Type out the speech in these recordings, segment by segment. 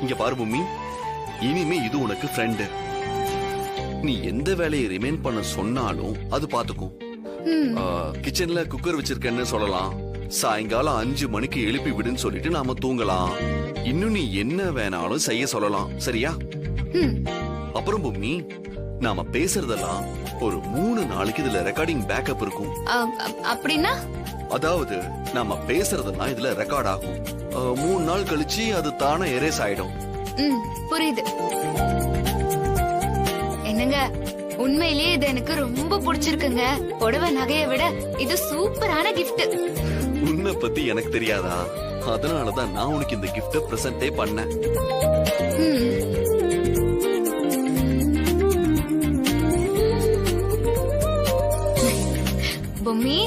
இங்க பாரு பூமி, இனிமே இது உனக்கு ஃப்ரெண்டு. நீ எந்த வேலையை ரிமைன் பண்ண சொன்னாலும் அது பாத்துக்கும். கிச்சன்ல குக்கர் வச்சிருக்கேன்னு சொல்லலாம். சாயங்காலம் 5 மணிக்கு எழுப்பி விடுன்னு சொல்லிட்டு நாம தூங்கலாம். இன்னும் நீ என்ன வேணாலும் செய்ய சொல்லலாம். சரியா? அப்புறம் பூமி, நாம பேசுறதெல்லாம் ஒரு 3 நாளைக்கு இதுல ரெக்கார்டிங் பேக்கப் இருக்கும். அப்படின்னா? அதாவது நாம பேசுறதெல்லாம் இதுல ரெக்கார்ட் ஆகும். 3 நாள் கழிச்சு அது தானே எரேஸ் ஆயிடும். புரியுது. என்னங்க, உண்மையிலேயே இது எனக்கு ரொம்ப பிடிச்சிருக்குங்க. புடவை நகையை விட இது சூப்பரான கிஃப்ட். உன்னை பத்தி எனக்கு தெரியாதா? அதனாலதான் நான் உனக்கு இந்த கிஃப்ட பிரசன்டே பண்ணேன். பொம்மி,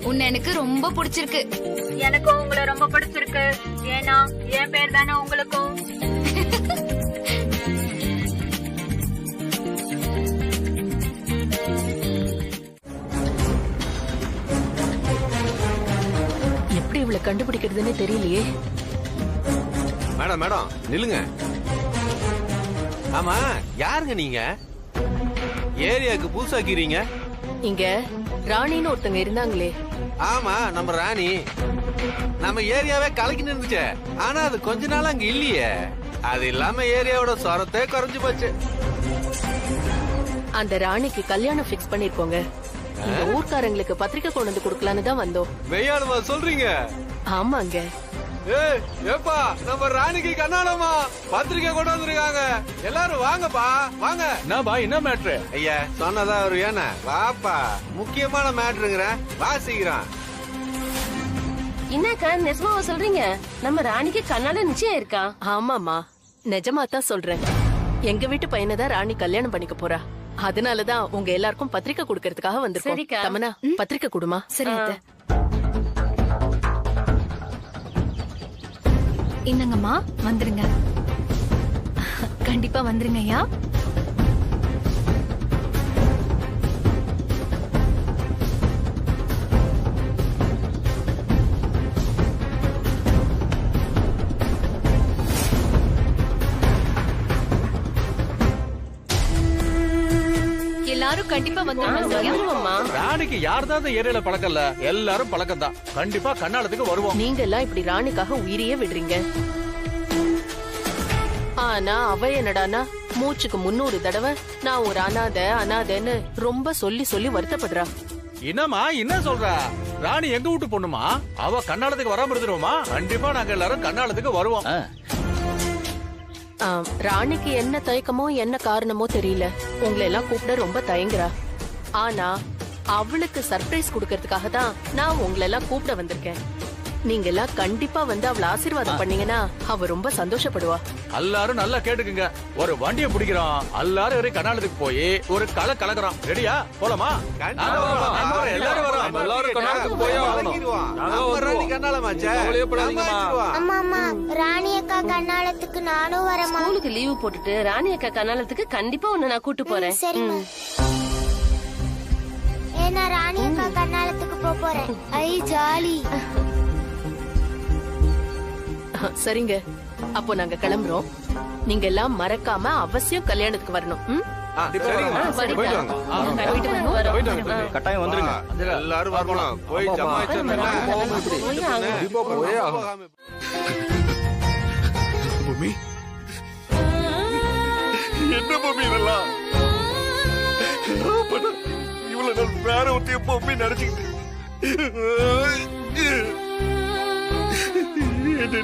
உன்னை எனக்கு ரொம்ப பிடிச்சிருக்கு. எனக்கும் உங்களை ரொம்ப பிடிச்சிருக்கு. ஏன்னா என் பேர் தானே உங்களுக்கும். எப்படி இவளை கண்டுபிடிக்கிறதுன்னு தெரியலையே. மேடம் மேடம் நில்லுங்க. ஆமா, யாருங்க நீங்க? ஏரியாக்கு புதுசாக்கிறீங்க? இங்க ராணின்னு ஒருத்தங்க இருந்தாங்களே. ஆமா, நம்ம ராணி. நம்ம ஏரியாவே கலக்கி நின்றுச்சே. ஆனா அது கொஞ்ச நாள் அங்க இல்லையே. அது இல்லாம ஏரியாவோட சொரத்தே குறைஞ்சு போச்சு. அந்த ராணிக்கு கல்யாணம் பிக்ஸ் பண்ணிருக்கோங்க. இந்த ஊர்க்காரங்களுக்கு பத்திரிக்கை கொண்டு வந்து கொடுக்கலான்னு தான் வந்தோம். வெய்யாளுமா சொல்றீங்க? ஆமாங்க. ஏப்பா, நம்ம ராணிக்கு கண்ணாலமா பத்திரிக்கை கொண்டு வந்திருக்காங்க. எல்லாரும் வாங்கப்பா, வாங்க. என்னப்பா, என்ன மேட்ரு? ஐயா சொன்னதா ஒரு ஏன வாப்பா, முக்கியமான மேட்ருங்கிற வாசிக்கிறான். என்னக்கா நெசமாவா சொல்றீங்க? நம்ம ராணிக்கு கண்ணால நிச்சயம் இருக்கா? ஆமாமா, நிஜமா தான் சொல்றேன். எங்க வீட்டு பையனை தான் ராணி கல்யாணம் பண்ணிக்க போறா. அதனாலதான் உங்க எல்லாருக்கும் பத்திரிக்கை கொடுக்கறதுக்காக வந்திருக்கோம். தமனா, பத்திரிக்கை கொடுமா. சரி. என்னங்கம்மா, வந்துருங்க. கண்டிப்பா வந்துருங்க ஐயா. எல்லாரும் கண்டிப்பா வந்துருமா? ராணிக்கு யார்தான் ஏரியால பழக்கம் இல்ல, எல்லாரும் பழக்கம் தான். கண்டிப்பா கண்ணாலத்துக்கு வருவோம். நீங்க எல்லாம் இப்படி ராணிக்காக உயிரையே விடுறீங்க. ஆனா அவ என்னடானா மூச்சுக்கு 300 தடவை நான் ஒரு அனாதைன்னு ரொம்ப சொல்லி சொல்லி வருத்தப்படுறா. என்னமா என்ன சொல்ற? ராணி எங்க வீட்டு பொண்ணுமா? அவ கண்ணாலத்துக்கு வராம இருந்துருவோமா? கண்டிப்பா நாங்க எல்லாரும் கண்ணாலத்துக்கு வருவோம். ராணிக்கு என்ன தயக்கமோ என்ன காரணமோ தெரியல, உங்களை எல்லாம் கூப்பிட ரொம்ப தயங்குறா. ஆனா அவளுக்கு சர்ப்ரைஸ் கொடுக்கறதுக்காக தான் நான் உங்களை எல்லாம் கூப்பிட வந்திருக்கேன். நீங்க எல்லாம் கண்டிப்பா வந்து அவளை ஆசீர்வாதம் பண்ணீங்கன்னா அவ ரொம்ப சந்தோஷப்படுவா. எல்லாரும் நல்லா கேட்டுக்குங்க. ஒரு வண்டியை பிடிக்கிறோம், எல்லாரும் ஒரே கண்ணாலத்துக்கு போய் ஒரு களை கலக்குறோம். ரெடியா? போலாமா? எல்லாரும் வரோம். எல்லாரும் கண்ணாலத்துக்கு போய் அம்மா, ராணி அக்கா கண்ணாலத்துக்கு நானும் வரமா? ஸ்கூலுக்கு லீவு போட்டுட்டு ராணி அக்கா கண்ணாலத்துக்கு கண்டிப்பா உன்னை நான் கூட்டு போறேன். சரிம்மா. ஏன்னா ராணி அக்கா கண்ணாலத்துக்கு போறேன். ஐ ஜாலி. சரிங்க, அப்போ நாங்க கிளம்புறோம். நீங்க எல்லாம் மறக்காம அவசியம் கல்யாணத்துக்கு வரணும். கட்டாயம் வந்துருங்க. எல்லாரும் வரணும். போய் பூமி, என்ன பூமி இதெல்லாம்? இவ்வளவு நாள் வேற ஒருத்தைய பூமி நினைச்சுக்கிட்டு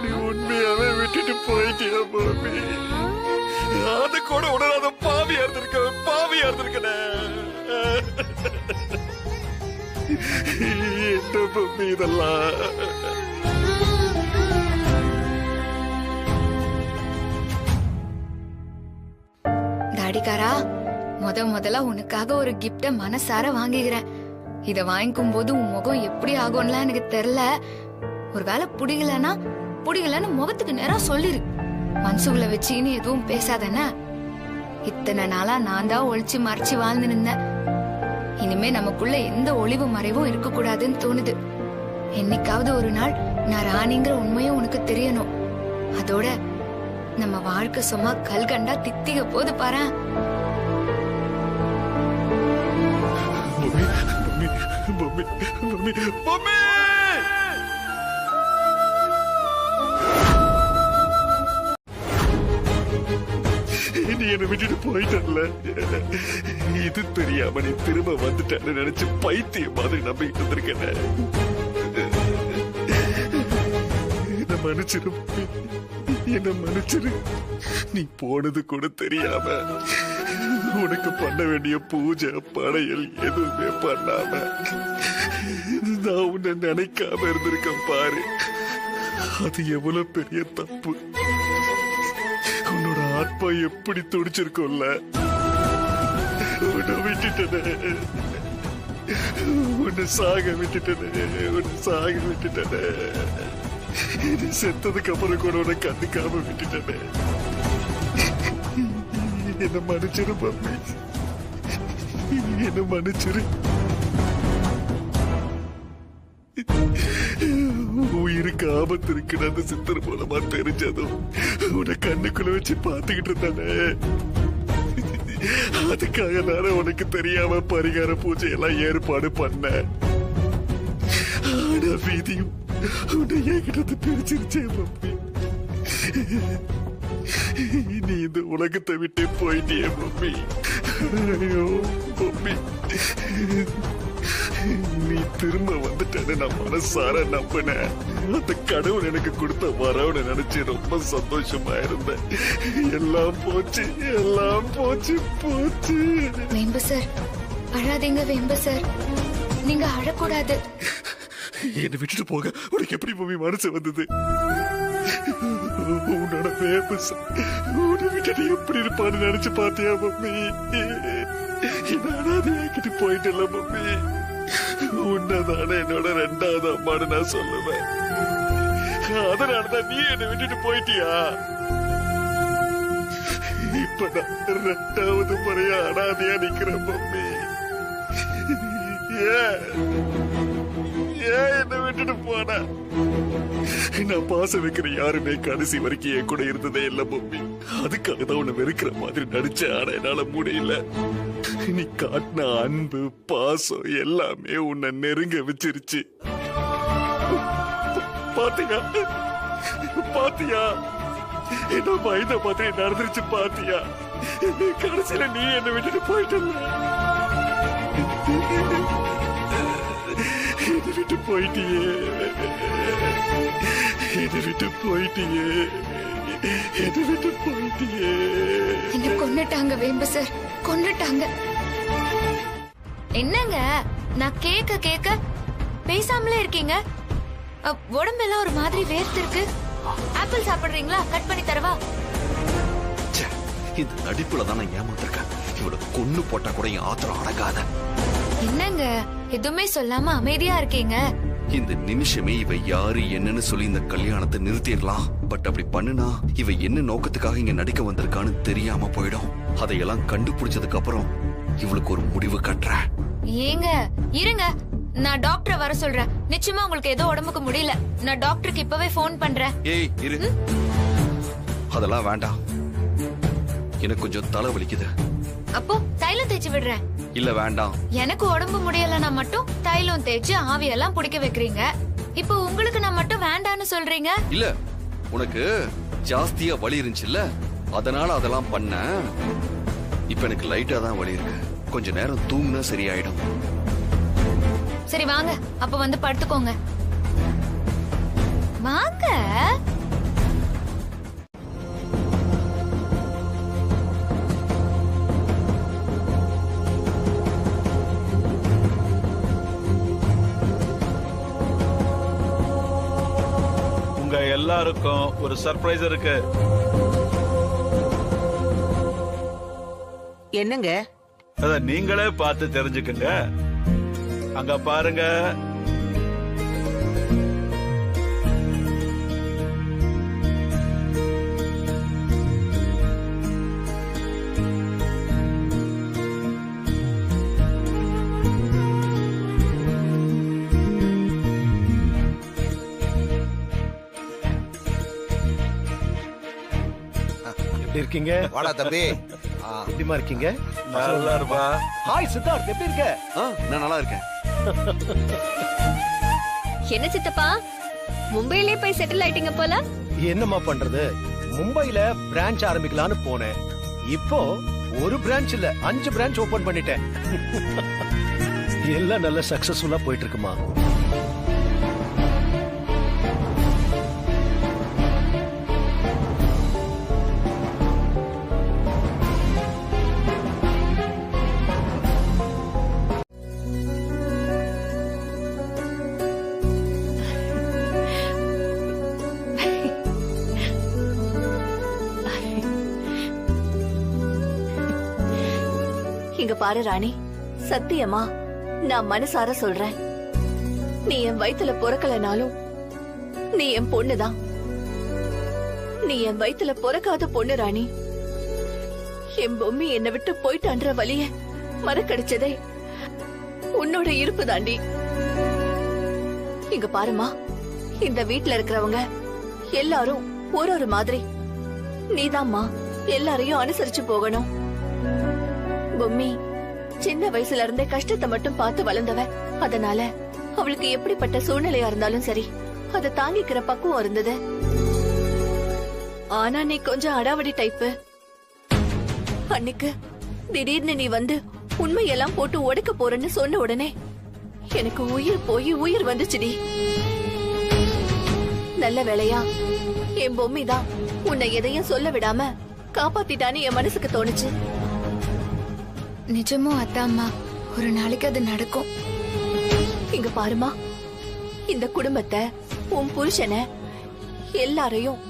நீ உண்மையாவே விட்டுட்டு போயிட்டியா பூமி? அது கூட உடனே பாவியா இருந்திருக்க. என்ன பூமி இதெல்லாம்? தாடிக்காரா, முதல்ல உனக்காக ஒரு கிஃப்ட மனசார வாங்கிக்கிறேன். இத வாங்கிக்கும் போது உன் முகம் எப்படி ஆகும்லாம் எனக்கு தெரியல. ஒருவேளை புடிகலன்னு முகத்துக்கு நேரம் சொல்லிரு. மனசுக்குள்ள வச்சுன்னு எதுவும் பேசாதன. இத்தனை நாளா நான் தான் ஒளிச்சு மறைச்சு வாழ்ந்து நின்றேன். இனிமே நமக்குள்ள எந்த ஒளிவு மறைவும் இருக்க கூடாதுன்னு தோணுது. என்னைக்காவது ஒரு நாள் நான் ராணிங்கிற உண்மையும் உனக்கு தெரியணும். அதோட நம்ம வாழ்க்கை சும்மா கல்கண்டா தித்திக போது பாரு. நீ என்ன விட்டுட்டு போயிட்டல, இது தெரியாம நீ திரும்ப வந்துட்டேன்னு நினைச்சு பைத்தியம் மாதிரி நம்பிக்கிட்டு இருந்திருக்கேன். என்ன மன்னிச்சிரு, என்ன மன்னிச்சிரு. நீ போனது கூட தெரியாம உனக்கு பண்ண வேண்டிய பூஜை படையல் எதுவுமே பண்ணாம நான் உன்னை நினைக்காம இருந்திருக்கேன் பாரு. அது எவ்வளவு பெரிய தப்பு. உன்னோட ஆத்மா எப்படி துடிச்சிருக்கோம்ல. உன்னை விட்டுட்டனே, உன்னை சாக விட்டுட்டனே, உன்னை சாக விட்டுட்டனே. நீ செத்ததுக்கு அப்புறம் கூட உன்னை கண்டுக்காம விட்டுட்டனே. என்ன மன்னிச்சிரு மம்மி, என்ன மன்னிச்சிரு. உயிருக்கு ஆபத்து இருக்குன்னு அந்த சித்தர் மூலமா தெரிஞ்சதும் உன்னை கண்ணுக்குள்ள வச்சு பாத்துக்கிட்டு இருந்தானே. அதுக்காக தானே உனக்கு தெரியாம பரிகார பூஜை எல்லாம் ஏற்பாடு பண்ண. ஆனா வீதியும் உன்னை என்கிட்ட பிரிச்சிருச்சே மம்மி. நீ இந்த உலகத்தை விட்டு போயிட்டியே மம்மி. ஐயோ மம்மி, நீ திரும்ப வந்துட்டேன்னு நான் மனசார நம்பினேன். அந்த கடவுள் எனக்கு கொடுத்த வரவுன்னு நினைச்சு ரொம்ப சந்தோஷமா இருந்தேன். எல்லாம் போச்சு, எல்லாம் போச்சு, போச்சு. வேம்பு சார் அழாதீங்க. வேம்பு சார் நீங்க அழக்கூடாது. என்னை விட்டுட்டு போக உனக்கு எப்படி மம்மி மனசு வந்தது? உன்னோட வேம்பு சார் உன்னை விட்டுட்டு எப்படி இருப்பான்னு நினைச்சு பாத்தியா மம்மி? என்ன அனாதையாக்கிட்டு போயிட்டல மம்மி. உன்னதானே என்னோட 2வது அம்மான்னு நான் சொல்லுவேன். அதனாலதான் நீ என்னை விட்டுட்டு போயிட்டியா? இப்ப நான் 2வது முறையா அனாதையா நிக்கிறேன் மம்மி. ஏன் என்னை விட்டுட்டு போன? நான் பாசம் வைக்கிற யாருமே கடைசி வரைக்கும் என் கூட இருந்ததே இல்ல மம்மி. அதுக்காக தான் உன்னை வெறுக்கிற மாதிரி நடிச்சேன். ஆனா என்னால முடியல. நீ காட்டின அன்பு பாசம் எல்லாமே உன்னை நெருங்க வச்சிருச்சு. பாத்தியா பாத்தியா என்ன பயந்த மாதிரி நடந்துருச்சு பாத்தியா? கடைசியில நீ என்னை விட்டுட்டு போயிட்டல. என்னை விட்டு போயிட்டியே, என்னை விட்டு போயிட்டியே, என்னை விட்டு போயிட்டியே. என்ன கொன்னுட்டாங்க வேம்பு சார், கொன்னுட்டாங்க. என்னங்க நான் கேட்க கேட்க பேசாமலே இருக்கீங்க. உடம்பெல்லாம் ஒரு மாதிரி வேர்த்து இருக்கு. ஆப்பிள் சாப்பிடுறீங்களா? கட் பண்ணி தரவா? இந்த நடிப்புல தானே ஏமாத்திருக்கேன். இவளை கொன்னு போட்டா கூட என் ஆத்திரம் அடங்காத. என்னங்க எதுவுமே சொல்லாம அமைதியா இருக்கீங்க? இந்த நிமிஷமே இவ யாரு என்னன்னு சொல்லி இந்த கல்யாணத்தை நிறுத்திடலாம். பட் அப்படி பண்ணுனா இவ என்ன நோக்கத்துக்காக இங்க நடிக்க வந்திருக்கான்னு தெரியாம போயிடும். அதையெல்லாம் கண்டுபிடிச்சதுக்கு அப்புறம் இவளுக்கு ஒரு முடிவு கட்டுறேன். ஏங்க இருங்க, நான் டாக்டரை வர சொல்றேன். நிச்சயமா உங்களுக்கு ஏதோ உடம்புக்கு முடியல. நான் டாக்டருக்கு இப்பவே போன் பண்றேன். ஏய் இரு, அதெல்லாம் வேண்டாம். எனக்கு கொஞ்சம் தலை வலிக்குது. அப்போ தைலம் தேய்ச்சி விடுறேன். இல்ல வேண்டாம். எனக்கு உடம்பு முடியலன்னா மட்டும் தைலம் தேய்ச்சி ஆவியெல்லாம் பிடிக்க வைக்கிறீங்க. இப்போ உங்களுக்கு நான் மட்டும் வேண்டான்னு சொல்றீங்க. இல்ல உனக்கு ஜாஸ்தியா வலி இருந்துச்சுல்ல, அதனால அதெல்லாம் பண்ண. இப்ப எனக்கு லைட்டா தான் வலி இருக்கு. கொஞ்ச நேரம் தூங்குனா சரியாயிடும். சரி வாங்க, அப்ப வந்து படுத்துக்கோங்க. வாங்க. உங்க எல்லாருக்கும் ஒரு சர்ப்ரைஸ் இருக்கு. என்னங்க? அத நீங்களே பார்த்து தெரிஞ்சுக்கங்க. அங்க பாருங்க. இருக்கீங்க? வாடா தம்பி. எப்படிமா இருக்கீங்க? நல்லா இருப்பா. ஹாய் சித்தார்த், எப்படி இருக்க? நான் நல்லா இருக்கேன். என்ன சித்தப்பா, மும்பையிலே போய் செட்டில் ஆயிட்டீங்க போல. என்னம்மா பண்றது, மும்பைல பிரான்ச் ஆரம்பிக்கலாம்னு போனேன். இப்போ ஒரு பிரான்ச் இல்ல 5 பிரான்ச் ஓபன் பண்ணிட்டேன். எல்லாம் நல்ல சக்சஸ்ஃபுல்லா போயிட்டு இருக்குமா. இங்க பாரு ராணி, சத்தியமா நான் மனசார சொல்றேன், நீ என் வயித்துல பிறக்கலனாலும் நீ என் பொண்ணுதான். நீ என் வயித்துல பிறக்காத பொண்ணு ராணி. என் பொம்மி என்னை விட்டு போயிட்டான்ற வலிய மறக்கடிச்சதே உன்னோட இருப்பு தாண்டி. இங்க பாருமா, இந்த வீட்ல இருக்கிறவங்க எல்லாரும் ஒரு மாதிரி. நீதாம்மா எல்லாரையும் அனுசரிச்சு போகணும். பொம்மி சின்ன வயசுல இருந்தே கஷ்டத்தை மட்டும் பார்த்து வளர்ந்தவ. அதனால அவளுக்கு எப்படிப்பட்ட சூழ்நிலையா இருந்தாலும் சரி, அதை தாங்கிக்கிற பக்குவம் இருந்தது. ஆனா நீ கொஞ்சம் அடாவடி டைப்பு. அன்னைக்கு திடீர்னு நீ வந்து உண்மையெல்லாம் போட்டு உடைக்க போறேன்னு சொன்ன உடனே எனக்கு உயிர் போய் உயிர் வந்துச்சுடி. நல்ல வேளையா என் பொம்மி தான் உன்னை எதையும் சொல்ல விடாம காப்பாத்திட்டான்னு என் மனசுக்கு தோணுச்சு. நிஜமோ அத்தாம்மா, ஒரு நாளைக்கு அது நடக்கும். இங்க பாருமா, இந்த குடும்பத்தை, உன் புருஷனை, எல்லாரையும்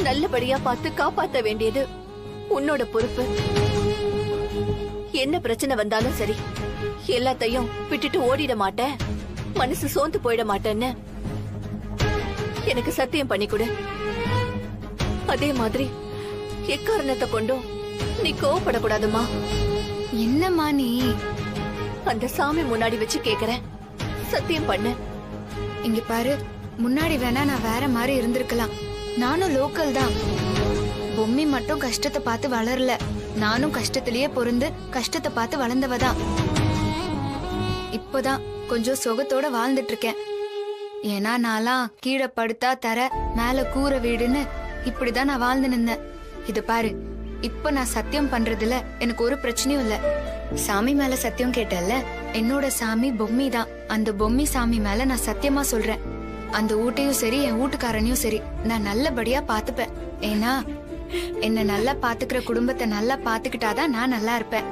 நல்லபடியா பார்த்து காப்பாத்த வேண்டியது உன்னோட பொறுப்பு. என்ன பிரச்சனை வந்தாலும் சரி, எல்லாத்தையும் விட்டுட்டு ஓடிட மாட்டேன், மனசு சோர்ந்து போயிட மாட்டேன்னு எனக்கு சத்தியம் பண்ணி கொடு. அதே மாதிரி எக்காரணத்தை கொண்டும் நீ கோவப்படக்கூடாதுமா. என்னம்மா நீ? அந்த சாமி முன்னாடி வச்சு கேக்குறேன், சத்தியம் பண்ணு. இங்க பாரு, முன்னாடி வேணா நான் வேற மாதிரி இருந்திருக்கலாம். நானும் லோக்கல் தான். பொம்மி மட்டும் கஷ்டத்தை பார்த்து வளரல, நானும் கஷ்டத்திலேயே பொருந்து கஷ்டத்தை பார்த்து வளர்ந்தவதான். இப்போதான் கொஞ்சம் சுகத்தோட வாழ்ந்துட்டு இருக்கேன். ஏன்னா நான்லாம் கீழே படுத்தா தர, மேல கூரை வீடுன்னு இப்படிதான் நான் வாழ்ந்து நின்னேன். இது பாரு, இப்ப நான் சத்தியம் பண்றதுல எனக்கு ஒரு பிரச்சனையும் இல்ல. சாமி மேல சத்தியம் கேட்டல்ல, என்னோட சாமி பொம்மி தான். அந்த பொம்மி சாமி மேல நான் சத்தியமா சொல்றேன், அந்த வீட்டையும் சரி என் வீட்டுக்காரனையும் சரி நான் நல்லபடியா பாத்துப்பேன். ஏன்னா என்ன நல்லா பாத்துக்கிற குடும்பத்தை நல்லா பாத்துக்கிட்டாதான் நான் நல்லா இருப்பேன்.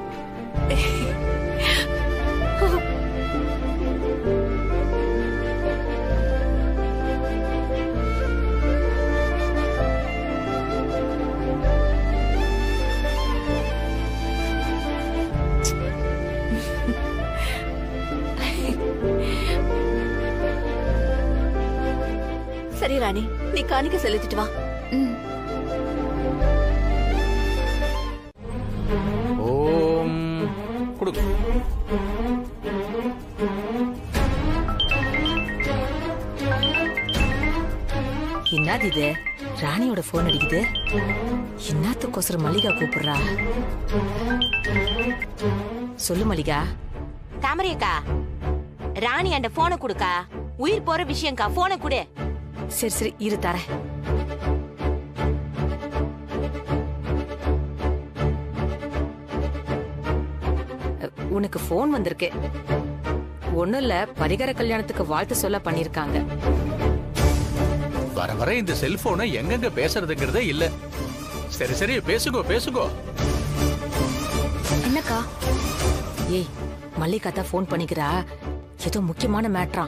சரி ராணி, நீ காணிக்க செலுத்திட்டு வா. ஓம் கொடுங்க. என்னது இது? ராணியோட போன் அடிக்குது. என்னத்துக்கோசரம் மல்லிகா கூப்பிடுறா? சொல்லு மல்லிகா. தாமரையக்கா, ராணி அந்த போனை கொடுக்கா. உயிர் போற விஷயம்க்கா, போனை கொடு. சரி சரி இரு தரேன். உனக்கு போன் வந்திருக்கு. ஒண்ணும் இல்ல, பரிகார கல்யாணத்துக்கு வாழ்த்து சொல்ல பண்ணிருக்காங்க. வர வர இந்த செல்போனை எங்கெங்க பேசுறதுங்கிறதே இல்ல. சரி சரி பேசுகோ பேசுகோ. என்னக்கா? ஏய், மல்லிகா தான் போன் பண்ணிக்கிறா, ஏதோ முக்கியமான மேட்டரா.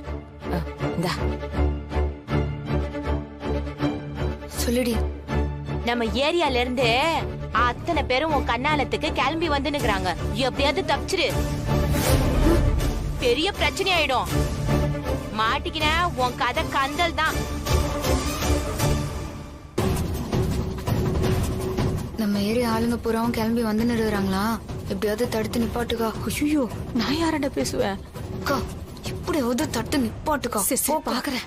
இந்தா சொல்லுடி. நம்ம ஏரியால இருந்து அத்தனை பேரும் உன் கண்ணாலத்துக்கு கிளம்பி வந்து நிக்கிறாங்க. எப்படியாவது தப்பிச்சிரு, பெரிய பிரச்சனை ஆயிடும். மாட்டிக்கின உன் கதை கந்தல் தான். நம்ம ஏரியா ஆளுங்க பூராவும் கிளம்பி வந்து நிறுறாங்களா? எப்படியாவது தடுத்து நிப்பாட்டுக்கா. ஐயோ, நான் யாரட பேசுவேன்? அக்கா, எப்படியாவது தடுத்து நிப்பாட்டுக்கா. சரி பாக்குறேன்.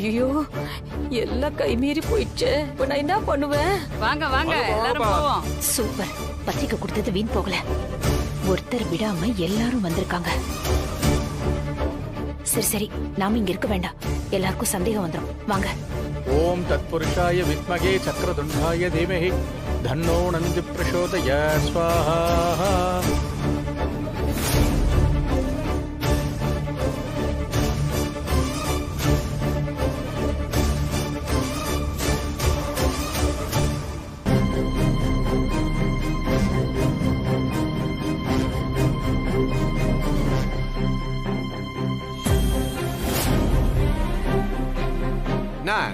ஐயோ எல்லாம் கை மீறி போயிடுச்சு. இப்ப நான் என்ன பண்ணுவேன்? வாங்க வாங்க எல்லாரும் போவோம். சூப்பர். பத்திரிக்கை கொடுத்தது வீண் போகல. ஒருத்தர் விடாம எல்லாரும் வந்திருக்காங்க. சரி சரி, நாம இங்க இருக்க வேண்டாம். எல்லாருக்கும் சந்தேகம் வந்துரும். வாங்க. ஓம் தத்புருஷாய வித்மகே சக்கரதுண்டாய தீமஹி தன்னோ நந்தி பிரசோதயாத் ஸ்வாஹா.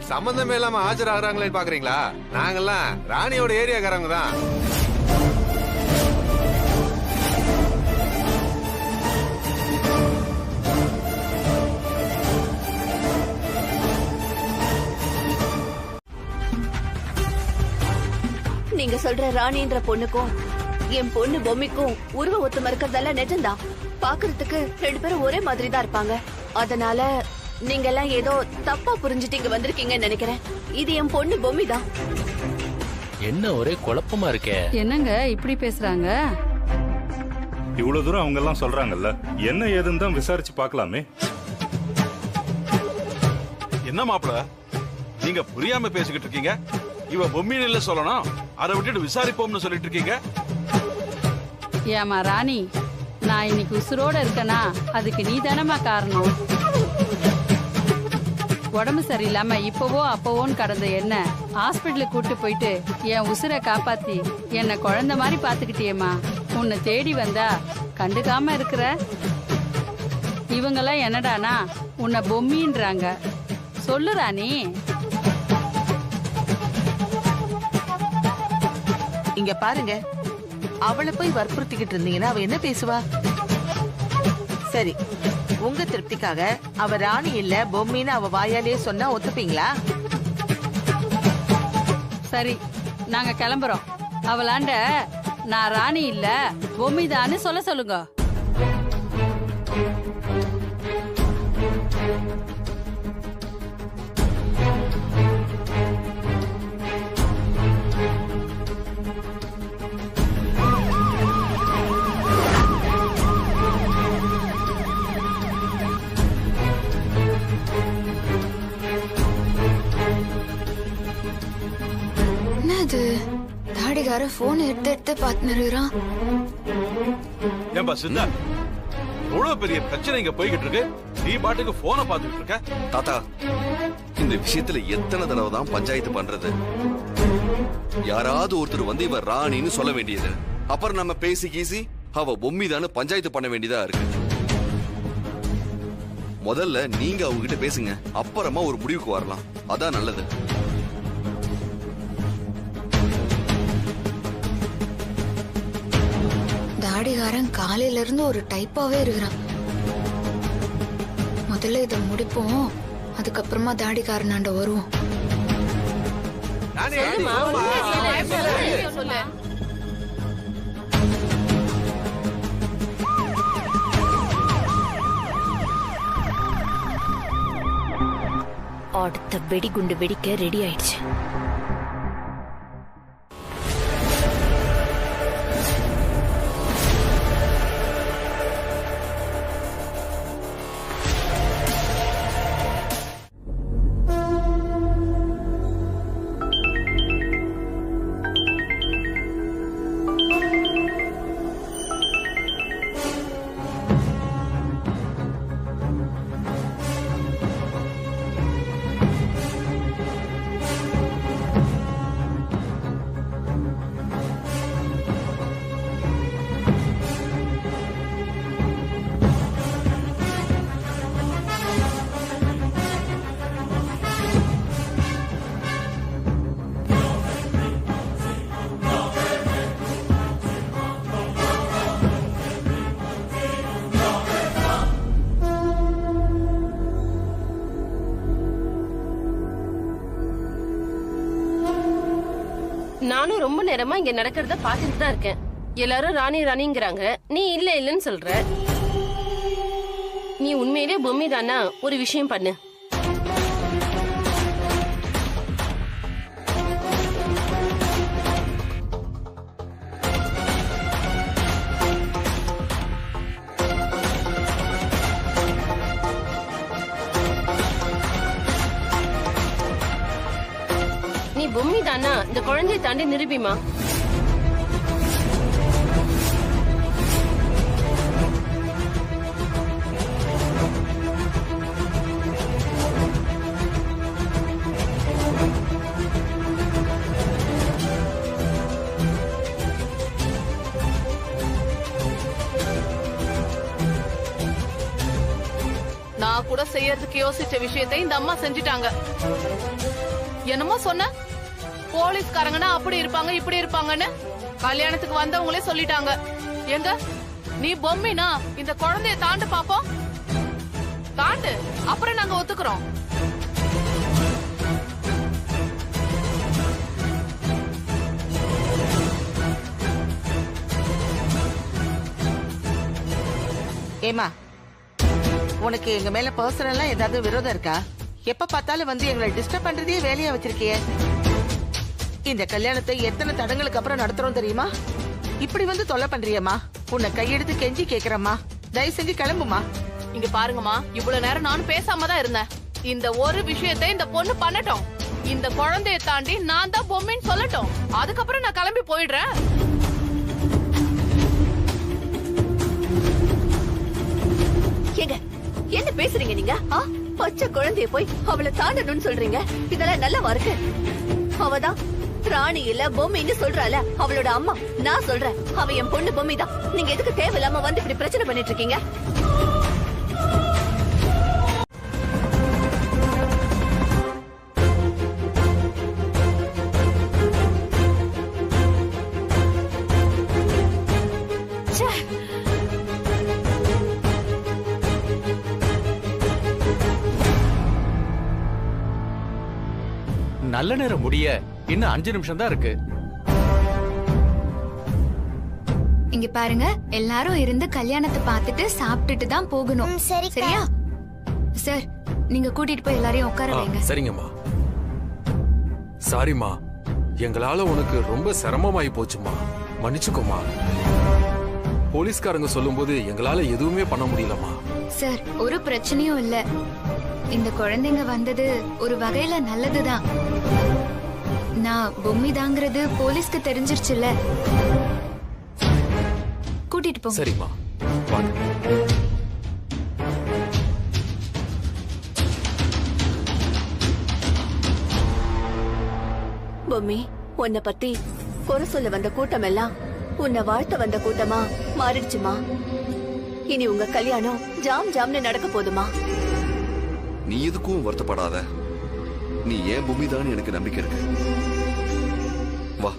சம்பந்தமே இல்லாம ஆஜராகிறாங்களே பாக்குறீங்களா? நாங்கெல்லாம் ராணியோட ஏரியாக்காரங்க தான். நீங்க சொல்ற ராணின்ற பொண்ணுக்கும் என் பொண்ணு பொம்மிக்கும் உருவ ஒத்துமை இருக்கிறதெல்லாம் நிஜம்தான். பாக்குறதுக்கு 2 பேரும் ஒரே மாதிரி தான் இருப்பாங்க. அதனால நீங்க எல்லாம் ஏதோ தப்பா புரிஞ்சுட்டு இங்க வந்திருக்கீங்கன்னு நினைக்கிறேன். இது என் பொண்ணு பொம்மி தான். என்ன ஒரே குழப்பமா இருக்கே? என்னங்க இப்படி பேசுறாங்க? இவ்வளவு தூரம் அவங்க எல்லாம் சொல்றாங்கல்ல, என்ன ஏதுன்னு தான் விசாரிச்சு பார்க்கலாமே. என்ன மாப்பிள, நீங்க புரியாம பேசிக்கிட்டு இருக்கீங்க? இவ பொம்மின்னு இல்ல சொல்லணும், அதை விட்டுட்டு விசாரிப்போம்னு சொல்லிட்டு இருக்கீங்க. ஏமா ராணி, நான் இன்னைக்கு உசுரோட இருக்கனா அதுக்கு நீ தானமா காரணம். உடம்பு சரியில்லாம இப்பவோ அப்பவோன்னு கடந்த என்ன ஹாஸ்பிட்டலுக்கு கூட்டு போயிட்டு என் உசுரை காப்பாத்தி என்ன குழந்தை மாதிரி பாத்துக்கிட்டியேம்மா. உன்னை தேடி வந்தா கண்டுக்காம இருக்கிற. இவங்கெல்லாம் என்னடானா உன்னை பொம்மின்றாங்க. சொல்லு ராணி. இங்க பாருங்க, அவளை போய் வற்புறுத்திக்கிட்டு இருந்தீங்கன்னா அவ என்ன பேசுவா? சரி, உங்க திருப்திக்காக அவ ராணி இல்ல பொம்மின்னு அவ வாயாலே சொன்னா ஒத்துப்பீங்களா? சரி, நாங்க கிளம்புறோம். அவளாண்ட நான் ராணி இல்ல பொம்மிதான்னு சொல்ல சொல்லுங்க. தாடிகார போன் எடுத்து பாத்துறான். ஏன்பா சித்தா, இவ்வளவு பெரிய பிரச்சனை இங்க போய்கிட்டு இருக்கு, நீ பாட்டுக்கு போனை பாத்துக்கிட்டு இருக்க? தாத்தா, இந்த விஷயத்துல எத்தனை தடவை தான் பஞ்சாயத்து பண்றது? யாராவது ஒருத்தர் வந்து இவ ராணின்னு சொல்ல வேண்டியது. அப்புறம் நம்ம பேசி கீசி அவ பொம்மிதான்னு பஞ்சாயத்து பண்ண வேண்டியதா இருக்கு. முதல்ல நீங்க அவங்க கிட்ட பேசுங்க, அப்புறமா ஒரு முடிவுக்கு வரலாம். அதான் நல்லது. தாடிகாரன் காலையில இருந்து ஒரு டைப்பாவே இருக்கிறான். முதல்ல இதை முடிப்போம், அதுக்கப்புறமா தாடிகாரனாண்ட வருவோம். அடுத்த வெடிகுண்டு வெடிக்க ரெடி ஆயிடுச்சு. நானும் ரொம்ப நேரமா இங்க நடக்கிறத பாத்துட்டு தான் இருக்கேன். எல்லாரும் ராணி ராணிங்கிறாங்க, நீ இல்ல இல்லன்னு சொல்ற. நீ உண்மையிலே பொம்மி தானா? ஒரு விஷயம் பண்ணு. நீ பொம்மி தானா? இந்த குழந்தையை தாண்டி நிரூபிமா. நான் கூட செய்யறதுக்கு யோசிச்ச விஷயத்தை இந்த அம்மா செஞ்சுட்டாங்க. என்னமோ சொன்ன, போலீஸ்காரங்கன்னா அப்படி இருப்பாங்க இப்படி இருப்பாங்கன்னு கல்யாணத்துக்கு வந்தவங்களே சொல்லிட்டாங்க. எங்க நீ பொம்மினா இந்த குழந்தைய தாண்டு பாப்போம். தாண்டு, அப்புறம் நாங்க ஒத்துக்கிறோம். ஏமா, உனக்கு எங்க மேல பர்சனலா ஏதாவது விரோதம் இருக்கா? எப்ப பார்த்தாலும் வந்து எங்களை டிஸ்டர்ப் பண்றதே வேலையா வச்சிருக்கியே. இந்த கல்யாணத்தை எத்தனை தடங்களுக்கு அப்புறம் நடத்துறோம் தெரியுமா? இப்படி வந்து தொல்லை பண்றியம்மா. உன்னை கையெடுத்து கெஞ்சி கேக்குறம்மா, தயவு செஞ்சு கிளம்புமா. இங்க பாருங்கம்மா, இவ்வளவு நேரம் நானும் பேசாம தான் இருந்தேன். இந்த ஒரு விஷயத்தை இந்த பொண்ணு பண்ணட்டும். இந்த குழந்தைய தாண்டி நான் தான் பொம்மின்னு சொல்லட்டும். அதுக்கப்புறம் நான் கிளம்பி போயிடுறேன். ஏங்க, என்ன பேசுறீங்க நீங்க? பச்சை குழந்தைய போய் அவளை தாண்டணும்னு சொல்றீங்க. இதெல்லாம் நல்லவா இருக்கு? அவதான் ராணி இல்ல பொம்மின்னு சொல்றால, அவளோட அம்மா. நான் சொல்றேன், அவ என் பொண்ணு பொம்மி தான். நீங்க எதுக்கு தேவையில்லாம வந்து இப்படி பிரச்சனை பண்ணிட்டு இருக்கீங்க? நல்ல நேரம் முடிய இன்னும் 5 நிமிஷம் தான் இருக்கு. இங்க பாருங்க, எல்லாரும் இருந்து கல்யாணத்தை பார்த்துட்டு சாப்பிட்டுட்டு தான் போகணும். சரியா? சார், நீங்க கூட்டிட்டு போய் எல்லாரையும் உட்கார வைங்க. சரிங்கம்மா. சாரிம்மா, எங்களால உனக்கு ரொம்ப சிரமமாயி போச்சுமா. மன்னிச்சுக்கோமா. போலீஸ்காரங்க சொல்லும்போது எங்களால எதுவுமே பண்ண முடியலமா. சார், ஒரு பிரச்சனையும் இல்ல. இந்த குழந்தைங்க வந்தது ஒரு வகையில நல்லதுதான். நான் பொம்மி தாங்கிறது போலீஸ்க்கு தெரிஞ்சிருச்சுல்ல. கூட்டிட்டு போங்க. சரிம்மா, வாங்க. பொம்மி, உன்னை பத்தி குறை சொல்ல வந்த கூட்டம் எல்லாம் உன்னை வாழ்த்த வந்த கூட்டமா மாறிடுச்சுமா. இனி உங்க கல்யாணம் ஜாம் ஜாம்னு நடக்க போதுமா. நீ எதுக்கும் வருத்தப்படாத. நீ ஏன் பூமிதான் எனக்கு நம்பிக்கை இருக்கு. வா.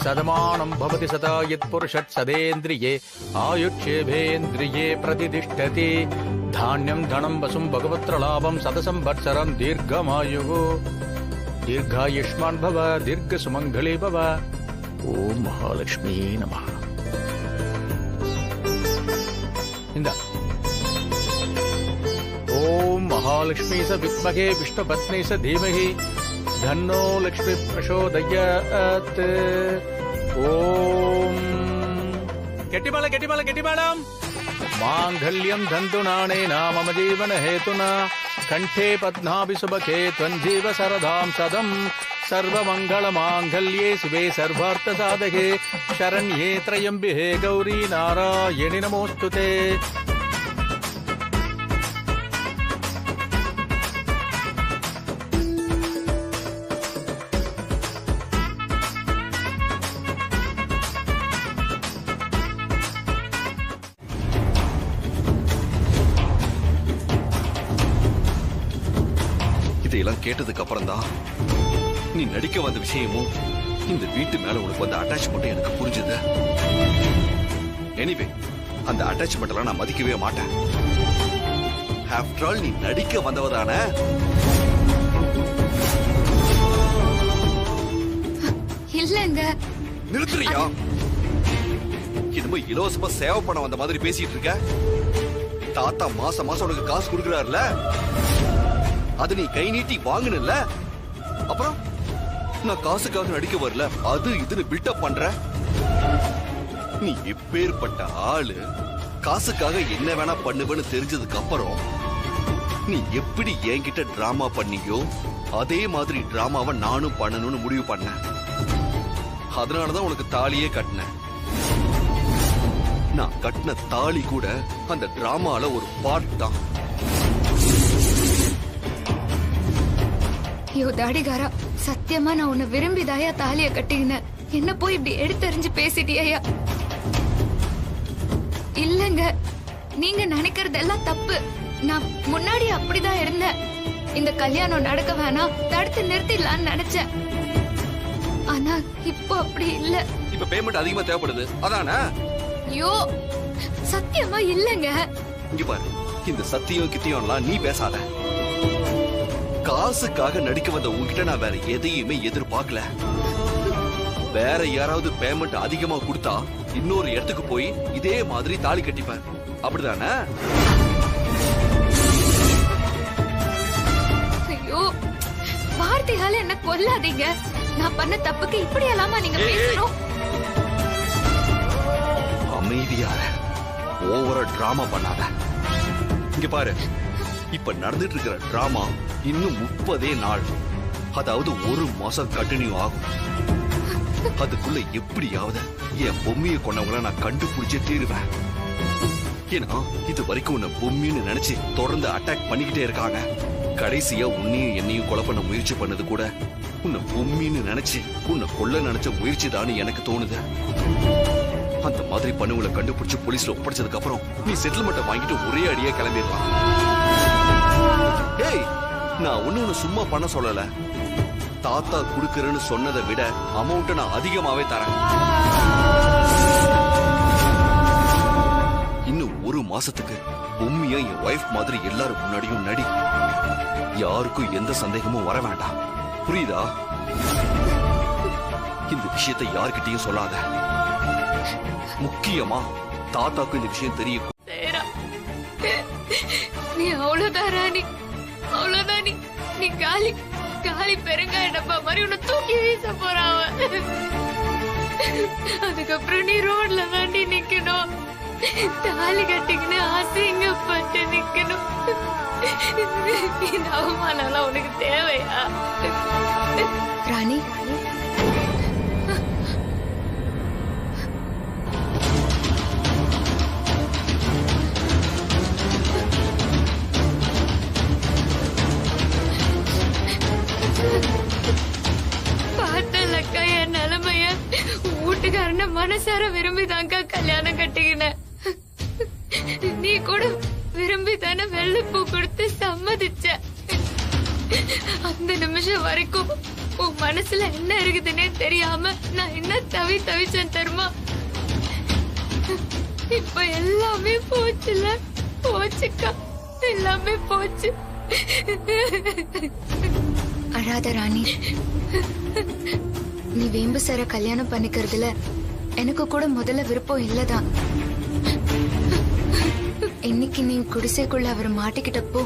சதமானம் பவதி சதா யத் புருஷத் சதேந்திரியே ஆயுட்சேபேந்திரியே பிரதிதிஷ்டதி தானியம் தனம் வசும் பகவத்ர லாபம் சதசம்பத்சரம் தீர்க்கமாயுகு தீர்காயுஷ்மான் பவ தீர்க்க சுமங்கலி பவ. ஓம் மகாலட்சுமி நமः. இந்த ஓம் மகாலட்சுமி ச வித்மகே விஷ்ணுபத்னி ச தீமஹி தன்னோ லக்ஷ்மி பிரசோதயாத். ஓம் கெட்டிமேளம் கெட்டிமேளம் கெட்டிமேளம். மாங்கல்யம் தந்துநானேன மம ஜீவன ஹேதுனா கண்டே பத்மாபி சுபகே த்வம் ஜீவ சரதாம் சதம் சர்வமங்கள மாங்கல்யே சிவே சர்வார்த்த சாதகே சரண்யே த்ரயம்பிஹே கௌரி நாராயணி நமோஸ்துதே. இதையெல்லாம் கேட்டதுக்கு அப்புறம் தான் நீ நடிக்க வந்த விஷயமும் இந்த வீட்டு மேல உனக்கு வந்த அட்டாச்மெண்ட் எனக்கு புரிஞ்சுது. எனிவே, அந்த அட்டாச்மெண்ட் எல்லாம் நான் மதிக்கவே மாட்டேன். ஆஃப்டர் ஆல் நீ நடிக்க வந்தவதானே. இல்லங்க. நிறுத்துறியா? என்னமோ இலவசமா சேவை பண்ண வந்த மாதிரி பேசிட்டு இருக்க. தாத்தா மாசம் மாசம் உனக்கு காசு கொடுக்கறாருல, அது நீ கை நீட்டி வாங்குனல. அப்புறம் நான் காசுக்காக நடிக்க வரல, அது இதுன்னு பில்டப் பண்ற. நீ எப்பேற்பட்ட ஆளு, காசுக்காக என்ன வேணா பண்ணுவேன்னு தெரிஞ்சதுக்கு அப்புறம் நீ எப்படி என்கிட்ட டிராமா பண்ணியோ அதே மாதிரி டிராமாவை நானும் பண்ணணும்னு முடிவு பண்ணேன். அதனாலதான் உனக்கு தாலியே கட்டினேன். நான் கட்டின தாலி கூட அந்த டிராமால ஒரு பார்ட் தான். ஐயோ தாடிகாரா, சத்தியமா நான் உன்னை விரும்பிதாயா தாலிய கட்டிக்கினேன். என்ன போய் இப்படி எடுத்தறிஞ்சு பேசிட்டியா? இல்லங்க, நீங்க நினைக்கிறதெல்லாம் தப்பு. நான் முன்னாடி அப்படிதான் இருந்தேன். இந்த கல்யாணம் நடக்க வேணாம், தடுத்து நிறுத்திடலான்னு நினைச்சேன். ஆனா இப்போ அப்படி இல்ல. இப்ப பேமெண்ட் அதிகமா தேவைப்படுது அதானே? ஐயோ சத்தியமா இல்லங்க. இங்க பாரு, இந்த சத்தியம் கித்தியம்லாம் நீ பேசாத. காசுக்காக நடிக்க வந்த உன்கிட்ட நான் வேற எதையுமே எதிர்பார்க்கல. வேற யாராவது பேமெண்ட் அதிகமா கொடுத்தா இன்னொரு இடத்துக்கு போய் இதே மாதிரி தாலி கட்டிப்பேன், அப்படிதானே? ஐயோ வார்த்தையால என்ன கொல்லாதீங்க. நான் பண்ண தப்புக்கு இப்படி எல்லாமா நீங்க பேசணும்? அமைதியா ஓவரா டிராமா பண்ணாத. இங்க பாரு, இப்ப நடந்துட்டு இருக்கிற டிராமா இன்னும் 30 நாள், அதாவது 1 மாசம் கண்டினியூ ஆகும். அதுக்குள்ள எப்படியாவது என் பொம்மையை கொண்டவங்கள நான் கண்டுபிடிச்சே தீருவேன். ஏன்னா இது வரைக்கும் உன்னை பொம்மின்னு நினைச்சு தொடர்ந்து அட்டாக் பண்ணிக்கிட்டே இருக்காங்க. கடைசியா உன்னையும் என்னையும் கொலை பண்ண முயற்சி பண்ணது கூட உன்னை பொம்மின்னு நினைச்சு உன்னை கொல்ல நினைச்ச முயற்சி தான் எனக்கு தோணுது. அந்த மாதிரி பண்ணுவங்களை கண்டுபிடிச்சு போலீஸ்ல ஒப்படைச்சதுக்கு அப்புறம் நீ செட்டில்மெண்ட் வாங்கிட்டு ஒரே அடியே கிளம்பிடலாம். ஏய், நான் ஒண்ணு சும்மா பண்ண சொல்லல. தாத்தா குடுக்கறேன்னு சொன்னதை விட அமௌண்ட் நான் அதிகமாவே தரேன். இன்னும் 1 மாசத்துக்கு பொம்மியா என் வைஃப் மாதிரி எல்லாரும் முன்னாடியும் நடி. யாருக்கும் எந்த சந்தேகமும் வர வேண்டாம், புரியுதா? இந்த விஷயத்தை யார்கிட்டயும் சொல்லாத. முக்கியமா தாத்தாக்கு இந்த விஷயம் தெரியும். நீ அவ்வளவுதான் ராணி, அவ்வளவுதான். நீ காலி காலி பெருங்காய டப்பா மாதிரி உன்னை தூக்கி வீச போறாவ. அதுக்கப்புறம் நீ ரோட்ல தாண்டி நிக்கணும், தாலி கட்டிக்கின்னு அசிங்கப்பட்டு நிக்கணும். இந்த அவமானம் உனக்கு தேவையா ராணி? பார்த்தலக்கா என் நிலைமைய. வீட்டுக்காரன மனசார விரும்பிதாங்க கல்யாணம் கட்டிக்கின. நீ கூட விரும்பி தானே வெள்ளைப்பூ கொடுத்து சம்மதிச்ச. அந்த நிமிஷம் வரைக்கும் உன் மனசுல என்ன இருக்குதுன்னே தெரியாம நான் என்ன தவிச்சேன் தெரியுமா? இப்ப எல்லாமே போச்சுல, போச்சுக்கா, எல்லாமே போச்சு. அழாத ராணி. நீ வேம்பு சார கல்யாணம் பண்ணிக்கிறதுல எனக்கு கூட முதல்ல விருப்பம் இல்லதான். இன்னைக்கு நீ குடிசைக்குள்ள அவர் மாட்டிக்கிட்டப்போ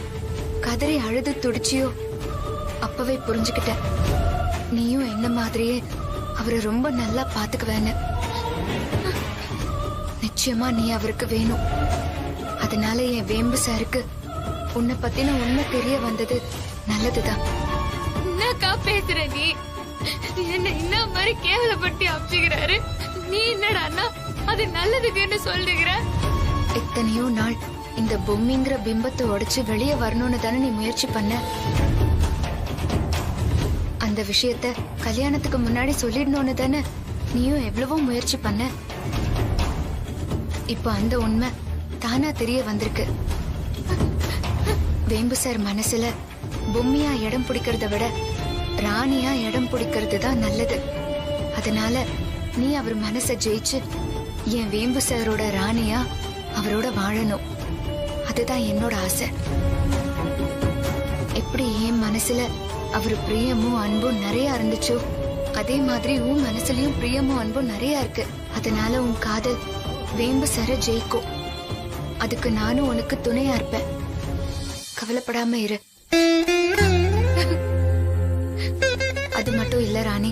கதறி அழுது துடிச்சியோ அப்பவே புரிஞ்சுக்கிட்ட. நீயும் என்ன மாதிரியே அவரை ரொம்ப நல்லா பாத்துக்குவேன்னு. நிச்சயமா நீ அவருக்கு வேணும். அதனால என் வேம்பு சாருக்கு உன்னை பத்தின உண்மை தெரிய வந்தது நல்லதுதான். என்னக்கா பேசுற நீ? என்ன என்ன மாதிரி கேவலப்பட்டு அமிச்சுக்கிறாரு. நீ என்னடா அது நல்லதுக்குன்னு சொல்லுகிற? எத்தனையோ நாள் இந்த பொம்மிங்கிற பிம்பத்தை உடைச்சு வெளியே வரணும்னு தானே நீ முயற்சி பண்ண. அந்த விஷயத்த கல்யாணத்துக்கு முன்னாடி சொல்லிடணும்னு தானே நீயும் எவ்வளவோ முயற்சி பண்ண. இப்ப அந்த உண்மை தானா தெரிய வந்திருக்கு. வேம்பு சார் மனசுல பொம்மியா இடம் பிடிக்கிறத விட ராணியா இடம் பிடிக்கிறது தான் நல்லது. அதனால நீ அவர் மனச ஜெயிச்சு என் வேம்பு சாரோட ராணியா அவரோட வாழணும். அதுதான் என்னோட ஆசை. எப்படி என் மனசுல அவர் பிரியமும் அன்பும் நிறைய இருந்துச்சோ அதே மாதிரி உன் மனசுலயும் பிரியமும் அன்பும் நிறைய இருக்கு. அதனால உன் காதல் வேம்பு சர ஜெயிக்கும். அதுக்கு நானும் உனக்கு துணையா இருப்பேன். கவலைப்படாம இரு. அது மட்டும் இல்ல ராணி,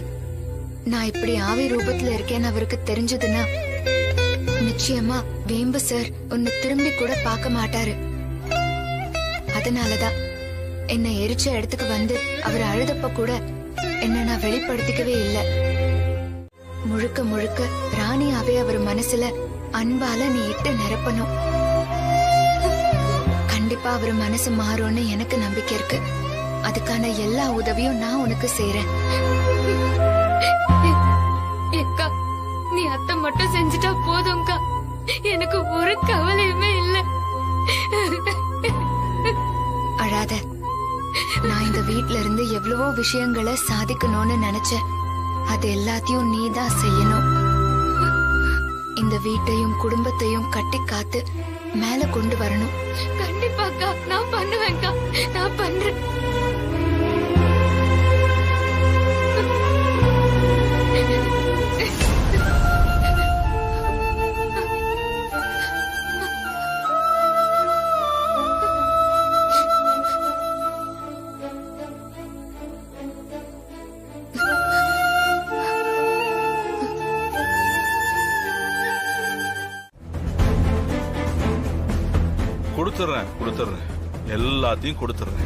நான் இப்படி ஆவி ரூபத்துல இருக்கேன்னு அவருக்கு தெரிஞ்சதுன்னா நிச்சயமா வேம்பு சார் உன்னை திரும்பி கூட பார்க்க மாட்டாரு. அதனாலதான் என்னை எரிச்ச இடத்துக்கு வந்து அவர் அழுதப்ப கூட என்ன நான் வெளிப்படுத்திக்கவே இல்லை. முழுக்க முழுக்க ராணியாவே அவர் மனசுல அன்பால நீ இட்டு நிரப்பணும். கண்டிப்பா அவர் மனசு மாறும்னு எனக்கு நம்பிக்கை இருக்கு. அதுக்கான எல்லா உதவியும் நான் உனக்கு செய்றேன். அக்கா, நீ அத்தை மட்டும் செஞ்சுட்டா போதும்க்கா. எனக்கு ஒரு கவலையுமே இல்ல. அழாத. நான் இந்த வீட்ல இருந்து எவ்வளவோ விஷயங்களை சாதிக்கணும்னு நினைச்சேன். அது எல்லாத்தையும் நீதான் செய்யணும். இந்த வீட்டையும் குடும்பத்தையும் கட்டி காத்து மேல கொண்டு வரணும். கண்டிப்பாக்கா, நான் பண்ணுவேன்க்கா. நான் பண்றேன். கொடுத்துறேன், எல்லாத்தையும் கொடுத்துறேன்.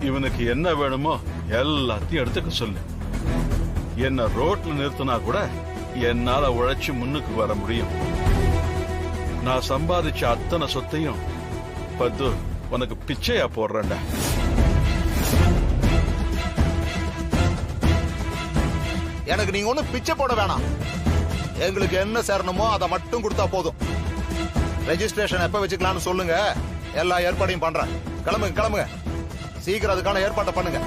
இவனுக்கு என்ன வேணுமோ எல்லாத்தையும் எடுத்துக்க சொல்லு. என்ன ரோட்ல நிறுத்தினா கூட என்னால உழைச்சு முன்னுக்கு வர முடியும். நான் சம்பாதிச்ச அத்தனை சொத்தையும் பத்து உனக்கு பிச்சையா போடுறேன்டா. எனக்கு நீங்க ஒண்ணும் பிச்சை போட வேணாம். எங்களுக்கு என்ன சேரணுமோ அதை மட்டும் கொடுத்தா போதும். ரெஜிஸ்ட்ரேஷன் எப்ப வச்சுக்கலாம்னு சொல்லுங்க, எல்லா ஏற்பாடையும் பண்றேன். கிளம்புங்க. சீக்கிரம் அதுக்கான ஏற்பாட்டை பண்ணுங்க.